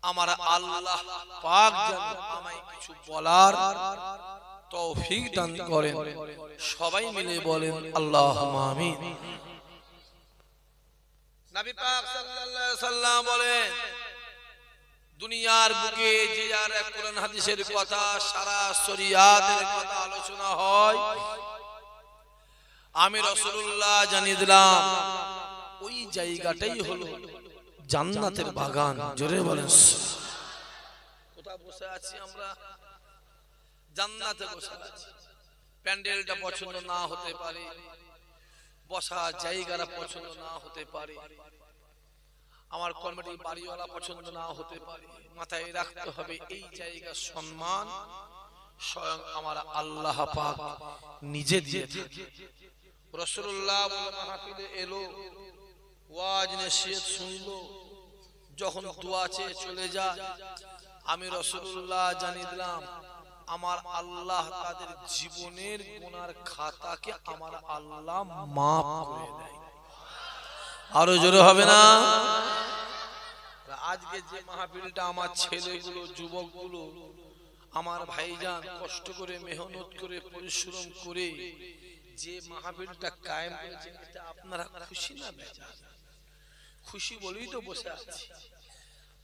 আমার আল্লাহ পাক যেন আমায় কিছু বলার তৌফিক দান করেন। সবাই মিলে বলেন আল্লাহুম্মা আমিন। নবী পাক সাল্লাল্লাহু আলাইহি সাল্লাম বলেন, দুনিয়ার বুকে যে আর কোরআন হাদিসের কথা, সারা শরিয়াতের কথা আলোচনা হয়, আমি রাসূলুল্লাহ জানিয়ে দিলাম ওই জায়গাটাই হলো জান্নাতের বাগান। জোরে বলেন। কোথায় বসে আছি আমরা? জান্নাতে বসে আছি। প্যান্ডেলটা পছন্দ না হতে পারে, বসা জায়গাটা পছন্দ না হতে পারে, আমার কমিটি বাড়িওয়ালা পছন্দ না হতে পারে, মাথায় রাখতে হবে এই জায়গার সম্মান স্বয়ং আমার আল্লাহ পাক নিজে দিয়ে থাকে। রাসূলুল্লাহ মাহফিলে এলো, ওয়াজ নসিহত শুনলো, যখন দোয়া চেয়ে চলে যায়, আমি রাসূলুল্লাহ জানিয়ে দিলাম আমার আল্লাহ তাদের জীবনের গুনার খাতাকে আমার আল্লাহ মাফ করে দেয়। আরো জোরে হবে না? আজকে যে মাহফিলটা আমার ছেলেগুলো, যুবকগুলো, আমার ভাইজান কষ্ট করে, মেহনত করে, পরিশ্রম করে যে মাহফিলটা কায়েম করেছেন, এটা আপনারা খুশি না বেজার? খুশি বলেই তো বসে আছি।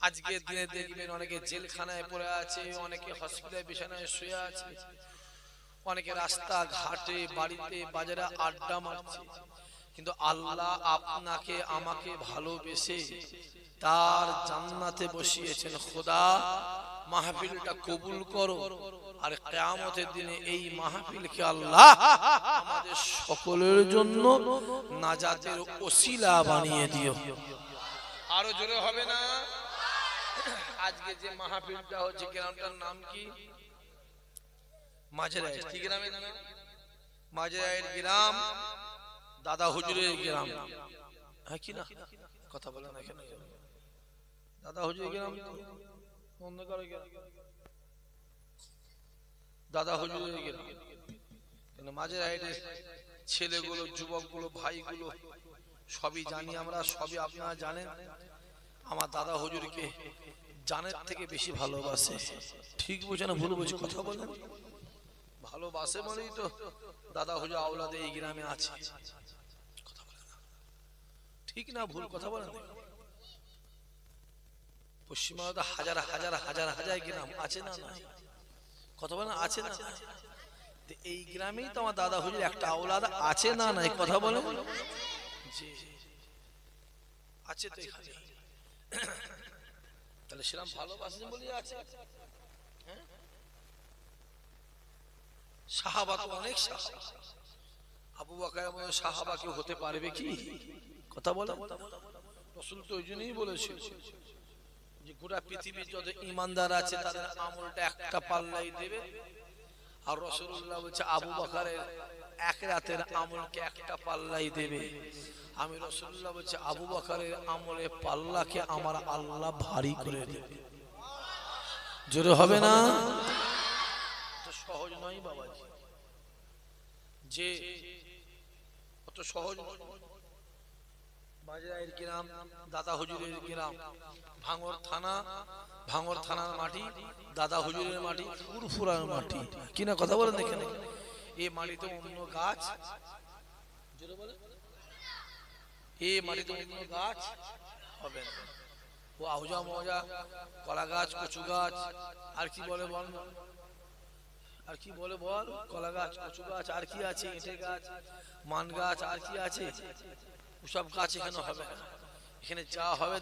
আজকের দিনে দেখবেন অনেকে জেলখানায় পড়ে আছে, অনেকে হসপিটালে বিছানায় শুয়ে আছে, অনেকে রাস্তা ঘাটে, বাড়িতে, বাজারে আড্ডা মারছে। কিন্তু আল্লাহ আপনাকে আমাকে ভালোবেসে তার জান্নাতে বসিয়েছেন। খোদা মাহফিলটা কবুল করো, আর কিয়ামতের দিনে এই মাহফিলকে আল্লাহ আমাদের সকলের জন্য নাজাতের ওসিলা বানিয়ে দিও। আরো জোরে হবে না? আজকে যে মাহফিলটা হচ্ছে, গ্রামটার নাম কি? মাঝেরাই। কি গ্রামের নাম? মাঝেরাইয়ের গ্রাম, দাদা হুজুরের গ্রাম। হ্যাঁ কি না? কথা বলে না এখানে। দাদা হুজুরের গ্রাম, অন্ধকার গ্রাম, দাদা হুজুরের গ্রাম। কিন্তু মাঝেরাইয়ের ছেলেগুলো, যুবকগুলো, ভাইগুলো সবই জানি আমরা, সবই আপনারা জানেন। আমার দাদা হুজুরকে জানের থেকে বেশি ভালোবাসে। ঠিক বুঝে না ভুল বুঝে? কথা বলেন। ভালোবাসে মানেই তো দাদা হুজুর আওলাদে এই গ্রামে আছে। কথা বলেন না, ঠিক না ভুল? কথা বলেন। পশ্চিমবঙ্গে হাজার হাজার হাজার হাজার গ্রাম আছে না? কথা বলেন, আছে না? এই গ্রামেই তো আমার দাদা হুজুর একটা আওলাদ আছে না? নাই কথা বলেন। জি আছে তো এখানে। তাহলে সেরকম ভালোবাসেন বলে আছে। সাহাবা তো অনেক সাহাবা, আবু বকরের মতো সাহাবা কেউ হতে পারবে কি? কথা বলেন। রাসূল তো ওই জন্যই বলেছিল যে গোটা পৃথিবীর যত ঈমানদার আছে তাদের আমলটা একটা পাল্লাই দেবে, আর রাসূলুল্লাহ বলছে আবু বকরের এক রাতের আমলকে একটা পাল্লাই দেবে। আমি রাসূলুল্লাহ বলছি আবু বকরের আমলে পাল্লাকে আমার আল্লাহ ভারী করে দেবে। জোরে হবে না? তো সহজ নয় বাবাজি, যে অত সহজ। মাঝেরাইয়ের গ্রাম, দাদা হুজুরের গ্রাম, ভাঙর থানা, ভাঙর থানার মাটি, দাদা হুজুরের মাটি, ফুরফুরার মাটি। কিনা কথা বলেন এখানে? এই মাটিতে অন্য গাছ, জোরে বলে, এই মাটিতে অন্য গাছ হবে না। ও আউজা মজা, কলা গাছ, কচু গাছ, আর কি বলে বল, আর কি বলে বল, কলা গাছ, কচু গাছ, আর কি আছে, এঁটে গাছ, মান গাছ, আর কি আছে, ওসব গাছ এখানে হবে না। এখানে যা হবে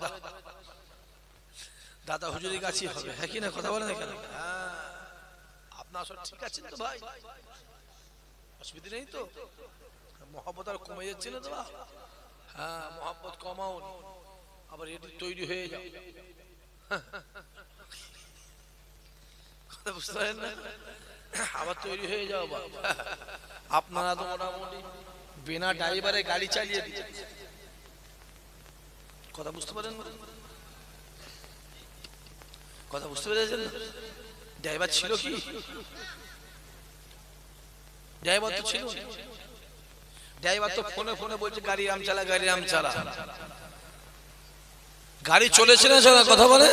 দাদা হুজুরের গাছই হবে। হ্যাঁ কি না? কথা বলেন এখানে। হ্যাঁ, আপনার সব ঠিক আছেন তো ভাই? অসুবিধা নেই তো? মহব্বত আর কমে যাচ্ছে না তো? হ্যাঁ, মহব্বত কমাও, আবার এটি তৈরি হয়ে যাও। কথা বুঝতে পারেন না? আবার তৈরি হয়ে যাও। আপনারা তো মোটামুটি বিনা ড্রাইভারে গাড়ি চালিয়ে দিচ্ছেন। কথা বুঝতে পারেন? কথা বুঝতে পেরেছেন? ড্রাইভার ছিল কি? ড্রাইভার তো ছিল। ড্রাইভার তো ফোনে ফোনে বলছে গাড়ি রাম চালা, গাড়ি রাম চালা। গাড়ি চলেছে না? কথা বলে।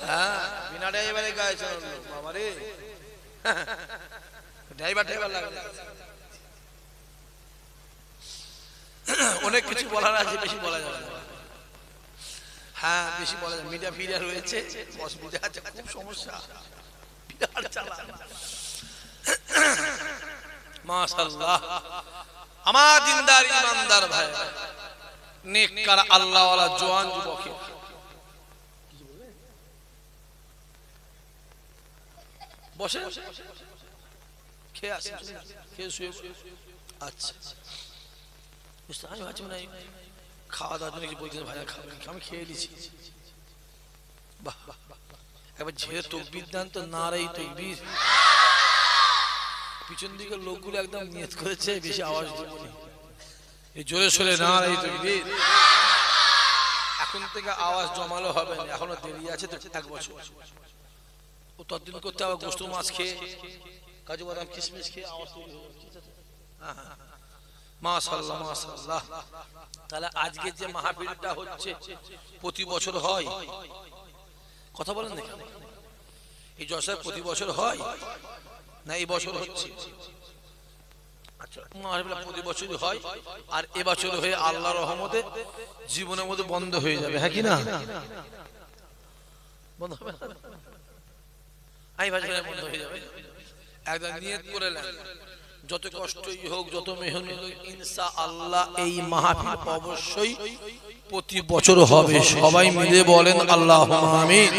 হ্যাঁ বিনা ড্রাইভারে গায়ে চালালো বাবা রে ড্রাইভার লাগবে অনেক কিছু বলার আছে বেশি বলা যাবে না হ্যাঁ বেশি বলা যাবে মিডিয়া ফিডিয়া রয়েছে অসুবিধা আছে খুব সমস্যা বিরাট চালা মাশাআল্লাহ আমার দিনদার ইমানদার ভাই নেককার আল্লাহওয়ালা জওয়ান যুবক বসে খেয়ে আসে খেয়ে শুয়ে আচ্ছা আমি ভাবছি না খাওয়া দাওয়ার জন্য কি বলছেন ভাইয়া খাবেন আমি খেয়ে নিয়েছি বাহ একবার ঝেড়ে তকবির দেন তো নারাই তকবির পিছন দিকে লোকগুলো একদম নিয়ত করেছে বেশি আওয়াজ দিবনি এই জোরে সোরে নারাই তকবির এখন থেকে আওয়াজ জমালো হবে না এখনো দেরি আছে তো 1 বছর ও ততদিন করতে হবে গোশত মাছ খেয়ে কাজু বাদাম কিশমিশ খেয়ে আওয়াজ তৈরি হবে মাশাআল্লাহ মাশাআল্লাহ তাহলে আজকে যে মাহফিলটা হচ্ছে প্রতি বছর হয় কথা বলেন না এই জলসা প্রতি বছর হয় না এই বছর হচ্ছে আচ্ছা মাহফিলটা প্রতি বছরই হয় আর এবছর হয়ে আল্লাহর রহমতে জীবনের মধ্যে বন্ধ হয়ে যাবে হ্যাঁ কি না বন্ধ হবে না এই ভাই বন্ধ হয়ে যাবে একদম নিয়ত করে নেন যত কষ্টই হোক যত মেহনত হোক ইনশাআল্লাহ এই মাহফিল অবশ্যই প্রতি বছর হবে সবাই মিলে বলেন আল্লাহুম্মা আমিন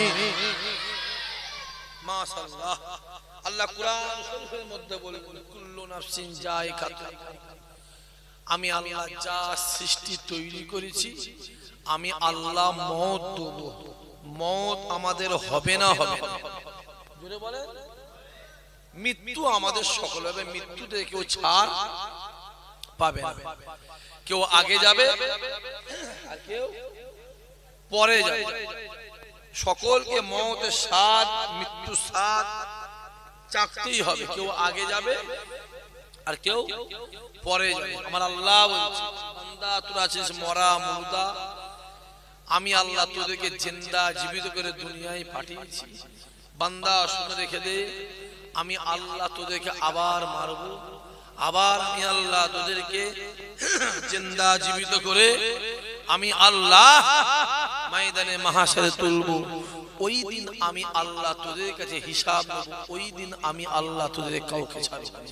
মাশাআল্লাহ আল্লাহ কুরআন শরীফের মধ্যে বলেন কুল্লু নাফসিন যায়কাতুল আমি আল্লাহ যা সৃষ্টি তৈরি করেছি আমি আল্লাহ মওত দেব মওত আমাদের হবে না হবে জোরে বলেন মৃত্যু আমাদের সকল হবে মৃত্যুতে কেউ ছাড় পাবে না কেউ আগে যাবে আর কেউ পরে যাবে সকলকে মওতের স্বাদ মৃত্যু স্বাদ চাকতেই হবে কেউ আগে যাবে আর কেউ পরে যাবে আমার আল্লাহ বলছে বান্দা তোরা আছিস মরা মুর্দা আমি আল্লাহ তোদেরকে জিন্দা জীবিত করে দুনিয়ায় পাঠিয়েছি বান্দা শুনে রেখে দে আমি আল্লাহ তোদেরকে আবার মারব আবার আমি আল্লাহ তোদেরকে জিন্দা জীবিত করে আমি আল্লাহ ময়দানে মাহশারে তুলব ওই দিন আমি আল্লাহ তোদের কাছে হিসাব নেব ওই দিন আমি আল্লাহ তোদের কাউকে ছাড়ব না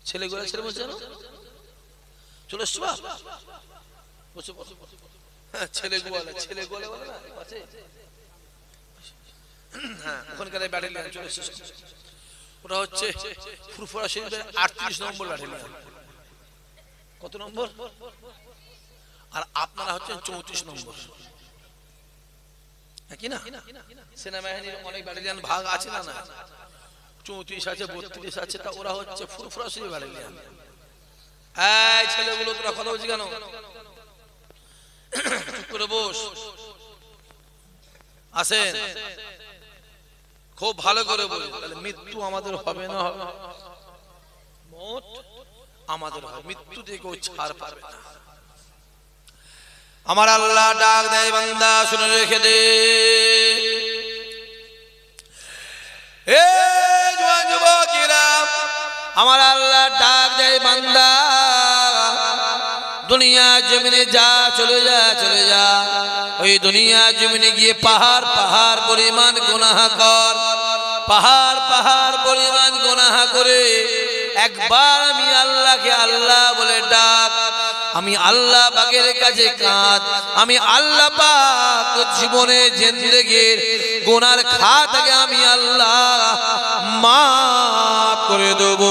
ছেলেগুলো ছেলে বলছে না চলে এসছো বসে বসে ছেলে গোয়ালে বলে না আছে হ্যাঁ ওখানকার ব্যাটালিয়ন চলে এসেছে ওটা হচ্ছে ফুরফুরা শরীফের 38 নম্বর ব্যাটালিয়ন কত নম্বর আর আপনারা হচ্ছেন 34 নম্বর কি না সেনাবাহিনীর অনেক ব্যাটালিয়ন ভাগ আছে না না 34 আছে 32 আছে তা ওরা হচ্ছে ফুরফুরা শরীফ ব্যাটালিয়ন এই ছেলেগুলো তোরা কথা বলছিস কেন চুপ করে বস আসেন খুব ভালো করে বল তাহলে মৃত্যু আমাদের হবে না হবে মওত আমাদের হবে মৃত্যু থেকে কেউ ছাড় পাবে না আমার আল্লাহ ডাক দেয় বান্দা শুনে রেখে দে এ জওয়ান যুবকেরা আমার আল্লাহ ডাক দেয় বান্দা দুনিয়া জমিনে যা চলে যা ওই দুনিয়া জমিনে গিয়ে পাহাড় পরিমাণ গুনাহ কর পাহাড় পরিমাণ গুনাহ করে একবার আমি আল্লাহকে আল্লাহ বলে ডাক আমি আল্লাহ পাকের কাছে কাঁদ আমি আল্লাহ পাক জীবনে জিন্দেগির গুনার খাতাকে আমি আল্লাহ মাফ করে দেব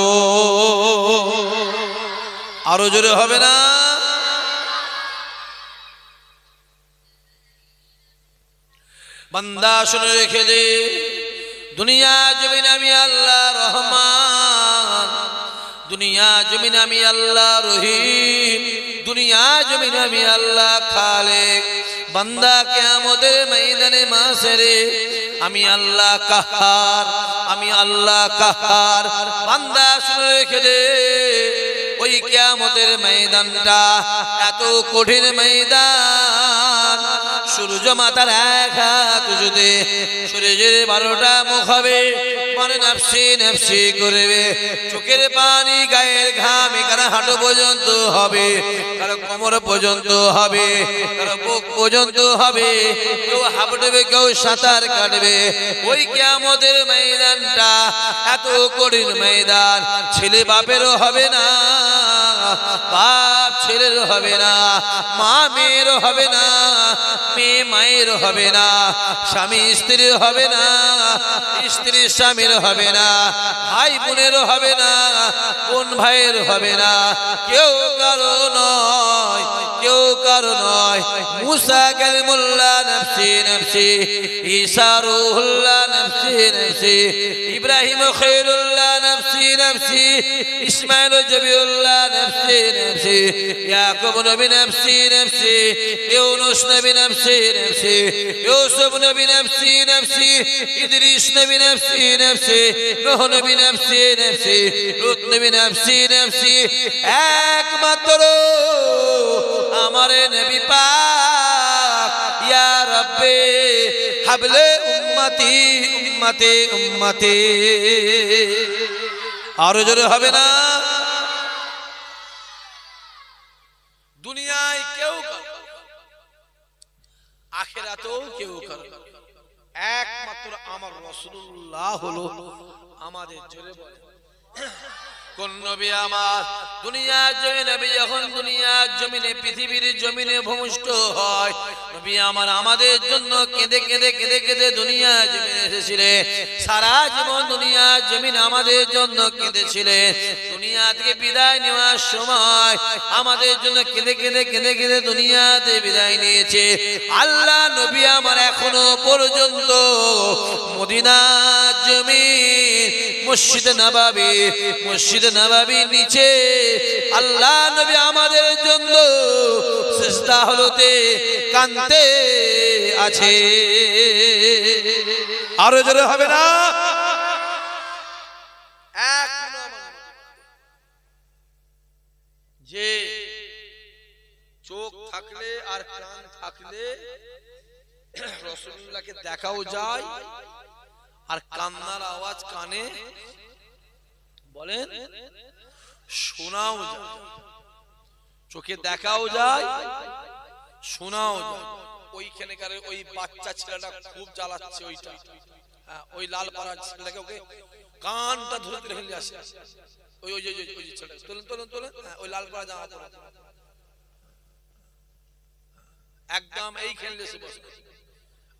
আরো জোরে হবে না বান্দা শুনে রেখে দে দুনিয়া জমিন আমি আল্লাহ রহমান দুনিয়া জমিন আমি আল্লাহ রহিম দুনিয়া জমিন আমি আল্লাহ খালেক বান্দা কিয়ামতের ময়দানে মাসরে আমি আল্লাহ কাহার বান্দা শুনে রেখে দে ওই কিয়ামতের ময়দানটা এত কঠিন ময়দান, সূর্য মাথার এক হাত উঁচুতে, সূর্যের 12টা মুখ হবে, মানে নাফসি নাফসি করবে, চোখের পানি গায়ের ঘাম এখানে হাঁটু পর্যন্ত হবে, কারো কোমর পর্যন্ত হবে, কারো বুক পর্যন্ত হবে, কেউ হাঁটবে কেউ সাঁতার কাটবে। ওই কিয়ামতের ময়দানটা এত কঠিন ময়দান, ছেলে বাপেরও হবে না, বাপ ছেলের হবে না, মা মেয়েরও হবে না, মেয়ে মায়ের হবে না, স্বামী স্ত্রীর হবে না, স্ত্রী স্বামীর হবে না, ভাই বোনের হবে না, বোন ভাইয়ের হবে না, কেউ কারো নয়, কেউ কারো নয়। মুসা কালিমুল্লাহ নফসি নফসি, ঈসা রূহুল্লাহ নফসি নফসি, ইব্রাহিম খলিলুল্লাহ নফসি নফসি, ইসমাঈল জবিউল্লাহ নফসি নফসি, ইয়াকুব নবী নফসি নফসি, ইউনুস নবী নফসি নফসি, ইউসুফ নবী নফসি নফসি, ইদ্রিস নবী নফসি নফসি, নূহ নবী নফসি নফসি, লূত নবী নফসি নফসি। একমাত্র আমার নবী পাক ইয়া রব্বে হাবলে উম্মতি উম্মতি উম্মতি, আরো জোরে হবে না? দুনিয়ায় কেউ আখিরাতেও কেউ করে, একমাত্র আমার রাসূলুল্লাহ হলো আমাদের। জোরে বলে কোন নবী আমার? দুনিয়ার জমিনে নবী যখন দুনিয়ার জমিনে পৃথিবীর জমিনে ভূমিষ্ঠ হয়, নবী আমার আমাদের জন্য কেঁদে কেঁদে কেঁদে কেঁদে দুনিয়ার জমিনে এসেছিলেন। সারা জীবন দুনিয়ার জমিন আমাদের জন্য কেঁদেছিলেন। দুনিয়া থেকে বিদায় নেওয়ার সময় আমাদের জন্য কেঁদে কেঁদে কেঁদে কেঁদে দুনিয়াতে বিদায় নিয়েছে। আল্লাহ নবী আমার এখনো পর্যন্ত মদিনার জমিন মসজিদে নববী, মসজিদে নববীর নিচে আল্লাহ নবী আমাদের জন্য সিজদা হলতে কাঁদতে আছে। আরো জোরে হবে না? যে চোখ থাকলে আর কান থাকলে রাসূলুল্লাহকে দেখাও যায়, আর কান্নার আওয়াজ কানে বলেন শোনাও যায়, চোখে দেখাও যায় শোনাও যায়। ওইখানকার ওই বাচ্চা ছেলেটা খুব জ্বালাচ্ছে, ওইটা ওই লাল পাড়ার ছেলেটাকে, ওকে কানটা ধরে ধরে ফেলে আসে। ওই ওই ওই ছেলেটা তোলেন তোলেন তোলেন, ওই লাল পাড়া জামা পরা একদম এই খেললে এসে বসে।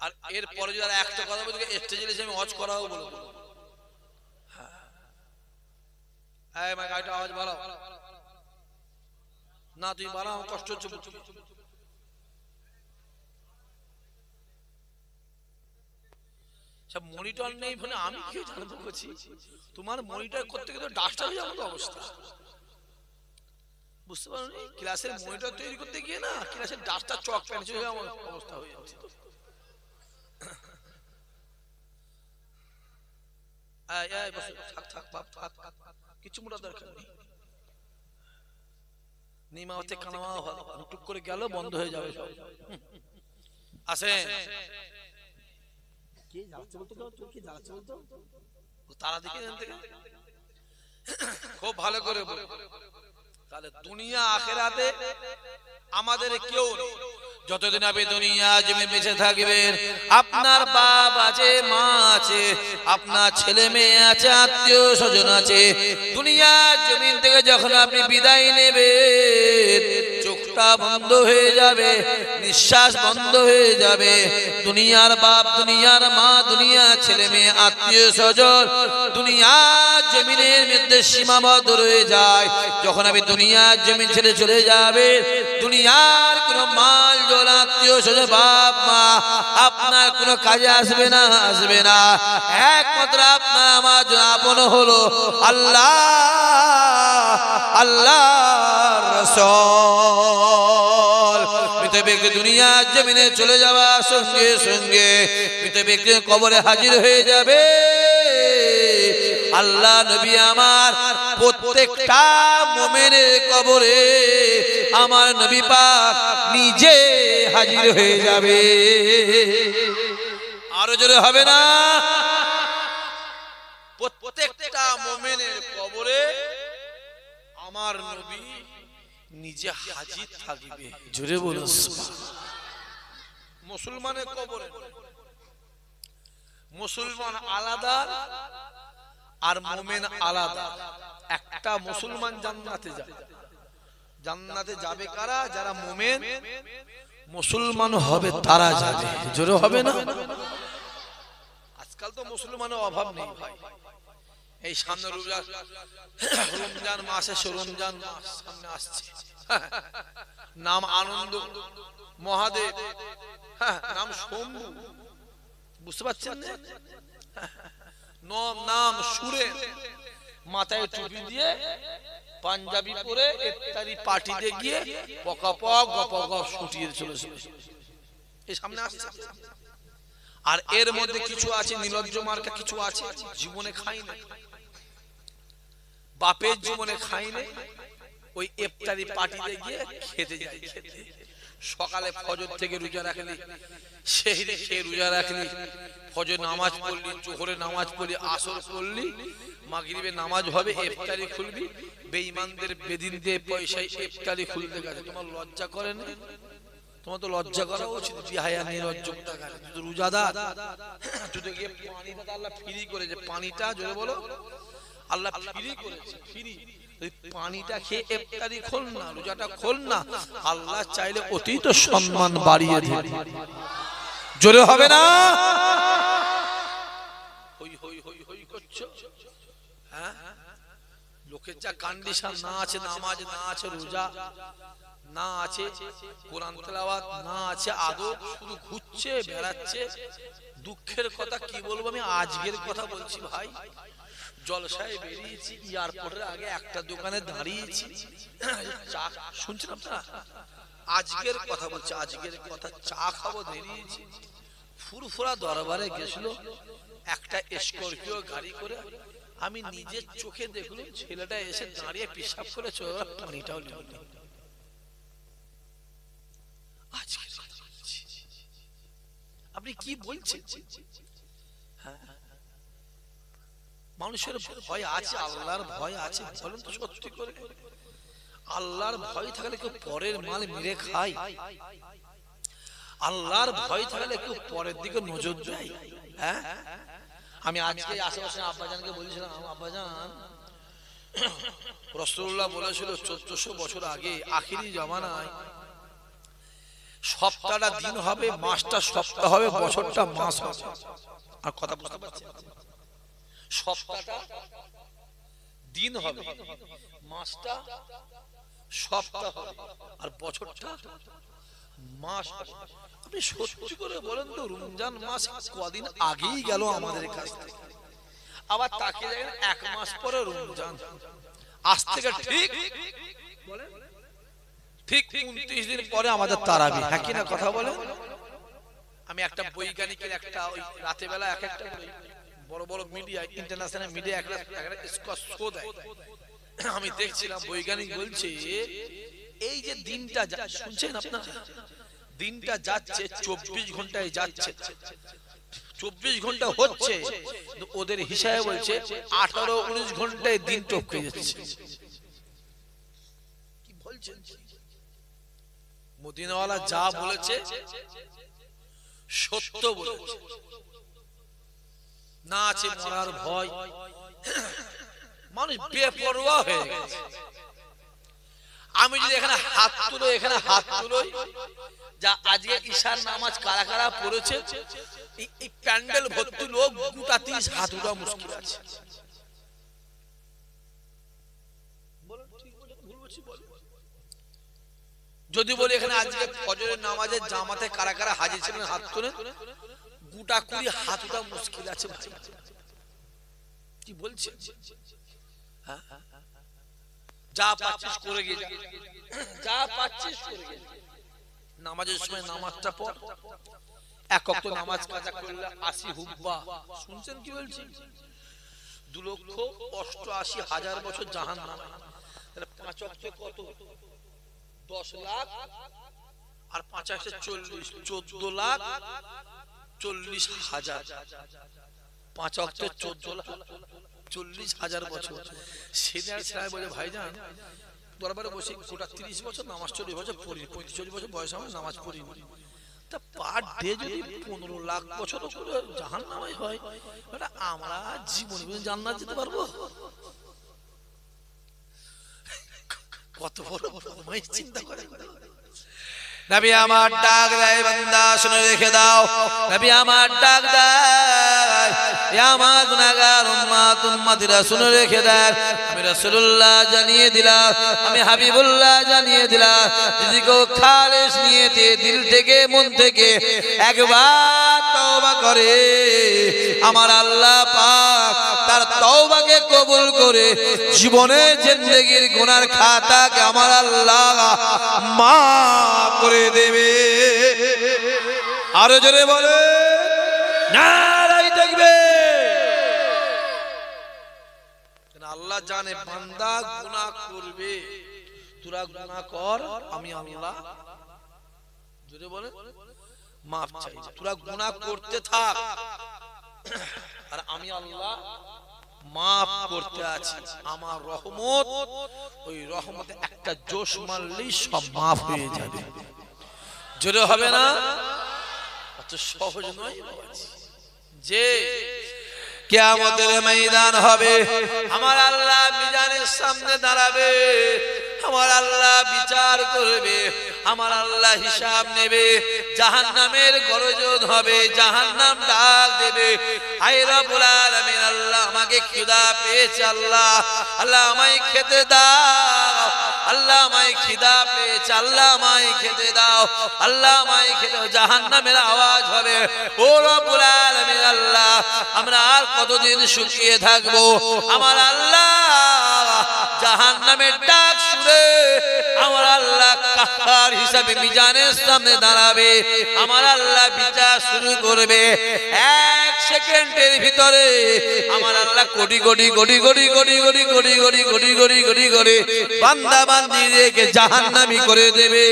আর এর পরে যদি আর একটা কথা বলতে স্টেজে এসে আমি ওয়াচ করাও বলবো, হ্যাঁ মা গাড়িটা আওয়াজ বাড়াও না, তুই বাড়াও, আমার কষ্ট হচ্ছে। সব মনিটর নেই ফোনে, আমি কি জানতে করছি? তোমার মনিটর করতে গেলে ডাস্টার হয়ে যাওয়ার মতো অবস্থা, বুঝতে পারো? ক্লাসের মনিটর তৈরি করতে গিয়ে না ক্লাসের ডাস্টার চক পেন্সিল হয়ে আমার অবস্থা হয়ে যাচ্ছে। কিছু মোটা দরকার নেই, নিমা হচ্ছে কানামা টুক করে গেল বন্ধ হয়ে যাবে সব। আসে কে যাচ্ছে বলতো, কে যাচ্ছে বলতো, তারা দিকে খুব ভালো করে বল। তাহলে দুনিয়া আখিরাতে আমাদের কেউ নেই। যতদিন আপনি দুনিয়া জমি বেঁচে থাকবেন, আপনার বাপ আছে, মা আছে, আপনার ছেলে মেয়ে আছে, আত্মীয় স্বজন আছে। দুনিয়া জমিন থেকে যখন আপনি বিদায় নেবেন, চোখটা বন্ধ হয়ে যাবে, নিঃশ্বাস বন্ধ হয়ে যাবে। দুনিয়ার বাপ, দুনিয়ার মা, দুনিয়ার ছেলে মেয়ে, আত্মীয় স্বজন দুনিয়ার জমিনের মধ্যে সীমাবদ্ধ রয়ে যায়। যখন আপনি দুনিয়ার জমিন ছেড়ে চলে যাবে, দুনিয়ার কোনো মাল জল, আত্মীয় স্বজন, বাপ মা আপনার কোনো কাজে আসবে না, আসবে না। একমাত্র আপনার আমার আপন হলো আল্লাহ, আল্লাহর রাসূল। মৃত ব্যক্তি দুনিয়ার জমিনে চলে যাওয়ার সঙ্গে সঙ্গে মৃত ব্যক্তি কবরে হাজির হয়ে যাবে। আল্লাহ নবী আমার প্রত্যেকটা মুমিনের কবরে আমার নবী পাক নিজে হাজির হয়ে যাবে। আরো জোরে হবে না? প্রত্যেকটা মুমিনের কবরে আমার নবী নিজে হাজির থাকবে। জোরে বলুন সুবহানাল্লাহ। মুসলমানের কবরে মুসলমান আলাদা আর মুমিন আলাদা। একটা মুসলমান জান্নাতে যাবে। জান্নাতে যাবে কারা? যারা মুমিন মুসলমান হবে তারা যাবে। জোরে হবে না? আজকাল তো মুসলমানের অভাব নেই ভাই। এই সামনে রমজান মাসে রমজান মাস সামনে আসছে, নাম আনন্দ মহাদেব, নাম শম্ভু, বুঝতে পারছেন না? নাম সুরে, মাথায় টুপি দিয়ে পাঞ্জাবি পরে ইফতারি পার্টিতে গিয়ে পকাপক গপগপ ছুটিয়ে চলেছে। এই সামনে আসছে। আর এর মধ্যে কিছু আছে নির্লজ্জ মার্কা, কিছু আছে জীবনে খাই না, বাপের জীবনে খাই না, ওই ইফতারি পার্টিতে গিয়ে খেতে যায়। খেতে সকালে ফজর থেকে রোজা রাখলি, সেহরি খেয়ে রোজা রাখলি, ফজর নামাজ পড়লি, জোহরে নামাজ পড়লি, আসর পড়লি, মাগরিবে নামাজ হবে, ইফতারি খুলবি। বেঈমানদের বেদিনদের পয়সায় ইফতারি খুলতে গেছে। তোমার লজ্জা করে না? তোমার তো লজ্জা করা উচিত। বিহায়া নির্লজ্জতা করে। তুই তো রোজাদার, তুই তো গিয়ে পানিটা আল্লাহ ফ্রি করেছে। পানিটা জোরে বলো, আল্লাহ ফ্রি করেছে। ফ্রি পানিটা খেয়ে ইফতারি খোল না, রোজাটা খোল না। আল্লাহ চাইলে অতি তো সম্মান বাড়িয়ে দেবে। জোরে হবে না? হই হই হই হই করছো। হ্যাঁ, লোকের যা কন্ডিশন, না আছে নামাজ, না আছে রোজা, না আছে কোরআন তেলাওয়াত, না আছে আদব, শুধু ঘুরছে বেড়াচ্ছে। দুঃখের কথা কি বলবো, আমি আজকের কথা বলছি ভাই। জলসায় বেরিয়েছি, এয়ারপোর্টের আগে একটা দোকানে দাঁড়িয়েছি, চা শুনছেন আপনারা? আজকের কথা বলছি, আজকের কথা। চা খাবো বেরিয়েছি, ফুরফুরা দরবারে গেছিল একটা স্করপিও গাড়ি করে। আমি নিজের চোখে দেখলাম ছেলেটা এসে দাঁড়িয়ে পেশাব করে চলে গেল, পানিটাও নিল। আপনি কি বলছেন? মানুষের ভয় আছে, আল্লাহর ভয় আছে? বলেন তো সত্যি করে। আল্লাহর ভয় থাকলে কেউ পরের মাল মেরে খায়? আল্লাহর ভয় থাকলে কেউ পরের দিকে নজর দেয়? হ্যাঁ, আমি আজকে আশেপাশে আব্বাজানকে বলেছিলাম, আব্বাজান রাসূলুল্লাহ বলেছিল 1400 বছর আগে আখিরি জামানায় সপ্তাহটা দিন হবে, মাসটা সপ্তাহ হবে, বছরটা মাস হবে। আর কথা বুঝতে পারছেন? সপ্তাহটা দিন হবে, মাসটা সপ্তাহ হবে, আর বছরটা মাস হবে। আপনি সত্যি করে বলেন তো, রমজান মাস কদিন আগেই গেল আমাদের কাছ থেকে, আবার তাকে দেখেন 1 মাস পরে রমজান। আজ থেকে ঠিক ঠিক 29 দিন পরে আমাদের তারাবি। হ্যাঁ কি না কথা বলেন? আমি একটা বৈজ্ঞানিকের একটা ওই রাতে বেলা এক একটা বড় বড় মিডিয়া, ইন্টারন্যাশনাল মিডিয়া একটা স্কচ শো দেয়, আমি দেখছিলাম। বৈজ্ঞানিক বলছে এই যে দিনটা শুনছেন আপনারা, দিনটা যাচ্ছে 24 ঘন্টায় যাচ্ছে, 24 ঘন্টা হচ্ছে, ওদের হিসাবে বলছে 18-19 ঘন্টায় দিন টপকে যাচ্ছে। কি বলছেন? মদিনাওয়ালা যা বলেছে সত্য বলেছে। না আছে মরার ভয়, মানুষ বেপরোয়া হয়ে গেছে। আমি যদি এখানে হাত তুলো, এখানে হাত তুলো, যা আজকে ঈশার নামাজ কারা কারা পড়েছে, এই প্যান্ডেল ভর্তি লোক, গোটা 30 হাত উঠা মুশকিল আছে। যদি বলি এখানে আজকে ফজরের নামাজের জামাতে কারা কারা হাজির ছিলেন, হাত তুলেন, গোটা 20 হাত উঠা মুশকিল আছে ভাই। কি বলছেন? যা পাচ্ছিস করে গিয়ে, যা পাচ্ছিস করে গিয়ে। নামাজের সময় নামাজটা পড়, এক ওয়াক্ত নামাজ কাজা করলে 80 হুব্বা। শুনছেন কি বলছি? 2,88,000 বছর জাহান্নামে। তাহলে 5 ওয়াক্ত কত? 10 লাখ আর 5 × 40, 14,40,000। 5 ওয়াক্তে 14,40,000 বছর। সিনিয়র সাহেব বলে, ভাইজান দরবারে বসে গোটা 30 বছর নামাজ 40 বছর পড়ি, 35-40 বছর বয়স আমার নামাজ পড়িনি। তা পার ডে যদি 15 লাখ বছর করে জাহান্নামে হয়, এটা আমরা জীবনে জান্নাত যেতে পারবো? কত বড় বড় চিন্তা করে। নবী আমার ডাক দেয়, বান্দা শুনে রেখে দাও। নবী আমার ডাক দেয়, ইয়া আমার গুনাহগার উম্মত উম্মতিরা শুনে রেখে দেয়। আমি রাসূলুল্লাহ জানিয়ে দিলাম, আমি হাবিবুল্লাহ জানিয়ে দিলাম, যদি কেউ খালিস নিয়তে দিল থেকে মন থেকে একবার তওবা করে, আমার আল্লাহ পাক তার তওবাকে কবুল করে জীবনের জিন্দেগির গুনার খাতাকে আমার আল্লাহ মাফ করে দেবে। আরো জোরে বলে নারায়ে তাকবীর। আল্লাহ জানে বান্দা গুনাহ করবে, তোরা গুনাহ কর, আমি আল্লাহ জোরে বলে মাফ চাই। তোরা গুনাহ করতে থাক আর আমি আল্লাহ মাফ করতে আছি। আমার রহমত, ওই রহমতে একটা জোশ মারলেই সব মাফ হয়ে যাবে। জোরে হবে না? অত সহজ নয় যে কিয়ামতের ময়দান হবে, আমার আল্লাহ মিজানের সামনে দাঁড়াবে, আমার আল্লাহ বিচার করবে, আমার আল্লাহ হিসাব নেবে। জাহান্নামের গর্জন হবে, জাহান্নাম ডাক দেবে, আয় রব্বুল আলামিন, আল্লাহ আমাকে খিদা পেয়েছে, আল্লাহ আল্লাহ আমায় খেতে দাও, আল্লাহ আমায় খিদা পেয়েছে, আল্লাহ আমায় খেতে দাও, আল্লাহ আমায় খেতে দাও। জাহান্নামের আওয়াজ হবে, ও রব্বুল আলামিন, আল্লাহ আমরা আর কতদিন শুকিয়ে থাকবো? আমার আল্লাহ জাহান্নামের ডাক শুনে আমার আল্লাহ কাফার হিসাবে মিজানের সামনে দাঁড়াবে, আমার আল্লাহ বিচার শুরু করবে। 1 সেকেন্ডের ভিতরে আমার আল্লাহ কোটি কোটি কোটি কোটি কোটি কোটি কোটি কোটি কোটি কোটি কোটি করে বান্দা বান্দীদেরকে জাহান্নামী করে দেবে।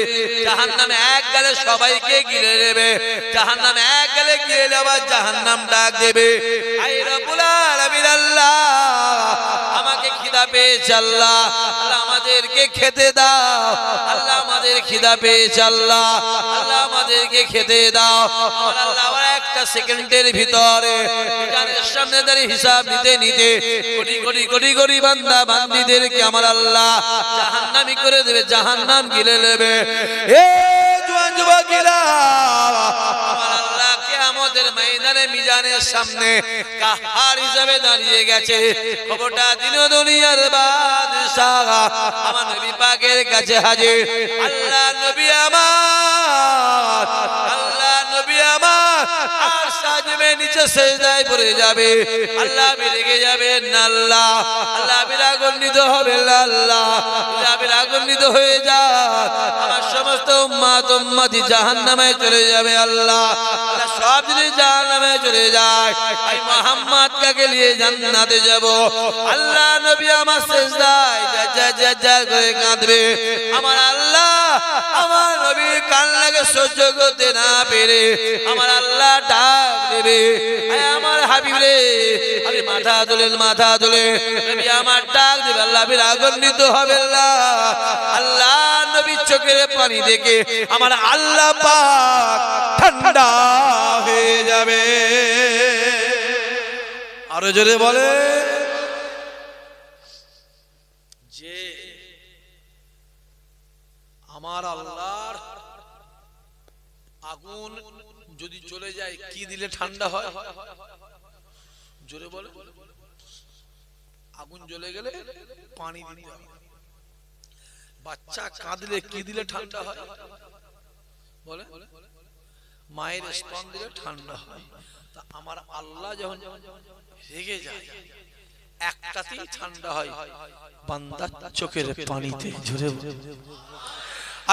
জাহান্নামে এক গেলে সবাইকে গিলে নেবে, জাহান্নামে এক গেলে গিলে আবার জাহান্নাম ডাক দেবে, আয় রব্বুল আলামিন, আল্লাহ আমাকে খিদা পেয়েছে, আল্লাহ আল্লাহ আমাদেরকে খেতে দাও, আল্লাহ আমাদের খিদা পেয়েছে, আল্লাহ আল্লাহ আমাদেরকে খেতে দাও। আমার আল্লাহ আবার 1 সেকেন্ডের ভিতরে মিজানের সামনে দাঁড়িয়ে হিসাব নিতে নিতে কোটি কোটি কোটি কোটি বান্দা বান্দীদেরকে আমার আল্লাহ জাহান্নামী করে দেবে, জাহান্নাম গিলে নেবে। এ জওয়ান যুবকেরা, আমার আল্লাহ কিয়ামতের ময়দানে মিজানের সামনে কাহার হিসাবে দাঁড়িয়ে গেছে। খবরটা দিন দুনিয়ার বাদশাহ আমার নবী পাকের কাছে হাজির। আল্লাহ নবী আমার, আল্লাহ নবী আমার আর সাজবে নিচে সেজদায় পড়ে যাবে, আল্লাহ রেগে যাবেন না, আল্লাহ আল্লাহ বিরাগান্বিত হবেন না, আল্লাহ আল্লাহ বিরাগান্বিত হয়ে যায়, আমার সমস্ত উম্মত উম্মতি জাহান্নামে চলে যাবে, আল্লাহ আল্লাহ সব যদি জাহান্নামে চলে যায়, আমি মুহাম্মদ কাকে নিয়ে জান্নাতে যাব। আল্লাহ নবী আমার সেজদায় যা করে কাঁদবে, আমার আল্লাহ আমার নবীর কান্নাকে সহ্য করতে না পেরে আমার আল্লাহ ডাক দেবে, আমার হাবিব রে, আমি মাথা তোলেন, মাথা তোলে, নবী আমার ডাক দেবে, আল্লাহ বিরাগান্বিত হবে, আল্লাহ আল্লাহ নবীর চোখের পানি দেখে আমার আল্লাহ পাক ঠান্ডা হয়ে যাবে। আরো জোরে বলে যে আমার আল্লাহর আগুন যদি চলে যায় কি দিলে ঠান্ডা হয়? জোরে বলে। আগুন জ্বলে গেলে পানি দিতে হয়। বাচ্চা কাঁদলে কি দিলে ঠান্ডা হয়? বলে মায়ের স্তন দিলে ঠান্ডা হয়। তা আমার আল্লাহ যখন রেগে যায় একটাতেই ঠান্ডা হয়, বান্দার চোখের পানিতে। জোরে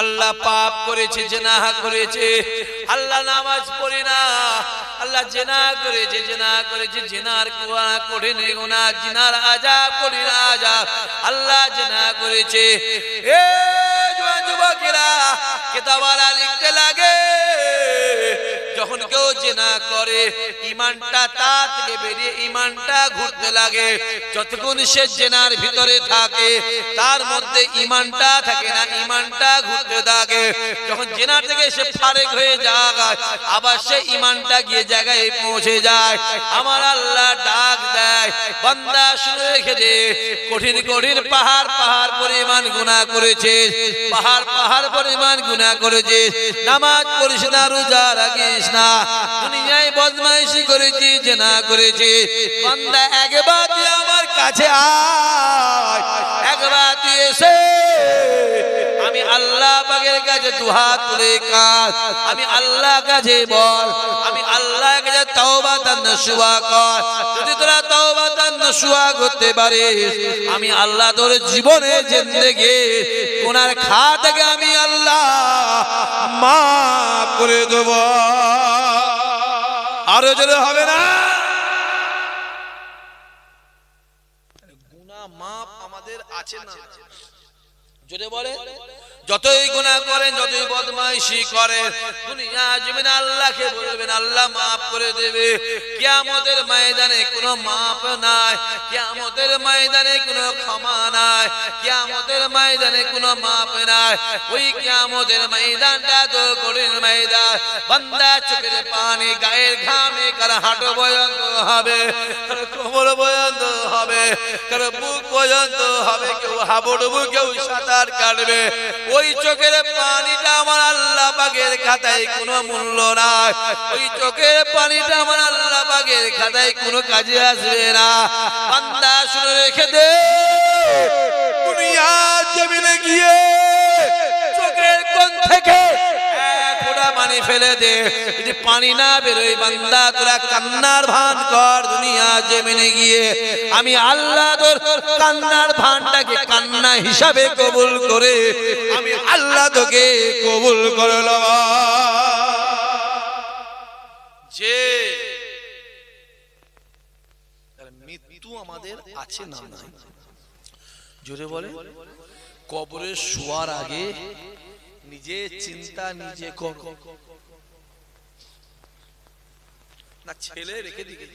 আল্লাহ পাপ করেছে, জিনা করেছে, আল্লাহ নামাজ পড়ে না, আল্লাহ জিনা করেছে, জিনার কঠিন গুনাহ, জিনার আযাব কঠিন আযাব, আল্লাহ জিনা করেছে। এ জওয়ান যুবকেরা, কিতাবওয়ালা লিখতে লাগে, যখন কেউ জিনা করে ঈমানটা তার থেকে বেরিয়ে ঈমানটা ঘুরতে লাগে। যতক্ষণ সে জিনার ভিতরে থাকে তার মধ্যে ঈমানটা থাকে না, ঈমানটা ঘুরতে থাকে। যখন জিনা থেকে সে ফারেক হয়ে যায় আবার সে ঈমানটা গিয়ে জায়গায় পৌঁছে যায়। আমার আল্লাহ ডাক দেয়, বান্দা শুনে রেখে দে, কঠিন কঠিন পাহাড় পাহাড় পরিমাণ গুনাহ করেছিস, পাহাড় পাহাড় পরিমাণ গুনাহ করেছিস, নামাজ পড়িস না, রোজা রাখিস না, দুনিয়ায় বদমাইশি করেছিস, জিনা করেছিস, বান্দা একবার তুই আমার কাছে আয়, একবার তুই এসে আমি আল্লাহ পাকের কাছে দুহাত তুলে কাঁদ, আমি আল্লাহ কাছে বল, আমি আল্লাহর কাছে তাওবাতান নাসুহা কর। যদি তোরা তাওবাতান নাসুহা করতে পারিস, আমি আল্লাহ তোর জীবনে জিন্দেগি গুনার খাতাকে আমি আল্লাহ মাফ করে দেব। আরো জোরে হবে না? গুনাহ মাপ আমাদের আছে না? জোরে বলে। যতই গুনাহ করেন, যতই বদমাইশি করেন, দুনিয়া জমিনে আল্লাহকে বলবেন, আল্লাহ মাফ করে দেবে। কিয়ামতের ময়দানে কোনো মাপ নাই, কিয়ামতের ময়দানে কোনো ক্ষমা নাই, কিয়ামতের ময়দানে কোনো মাপ নাই। ওই কিয়ামতের ময়দানটা তো কঠিন ময়দান, বান্দা চোখের পানি, গায়ের ঘামে কার হাঁটু পর্যন্ত হবে, কার কোমর পর্যন্ত হবে, কার বুক পর্যন্ত হবে, কেউ হাবুডুবু, কেউ সাঁতার কাটবে। ওই চোখের পানিটা আমার আল্লাহ পাকের খাতায় কোনো মূল্য নাই, ওই চোখের পানিটা আমার আল্লাহ পাকের খাতায় কোনো কাজে আসবে না। বান্দা শুনে রেখে দে, দুনিয়া জমিনে গিয়ে চোখের কোণ থেকে এক ফোঁটা পানি ফেলে দে, যদি পানি না বেরোয় বান্দা তোরা কান্নার ভান কর। দুনিয়া জমিনে গিয়ে আমি আল্লাহ তোর কান্নার ভানটাকে কান্না হিসাবে কবুল করে আমি আল্লাহ তোকে কবুল করলাম। যে মৃত্যু আমাদের আছে না? জোরে বলে। কবরে শোয়ার আগে নিজে চিন্তা নিজে কর, না ছেলে রেখে দিকে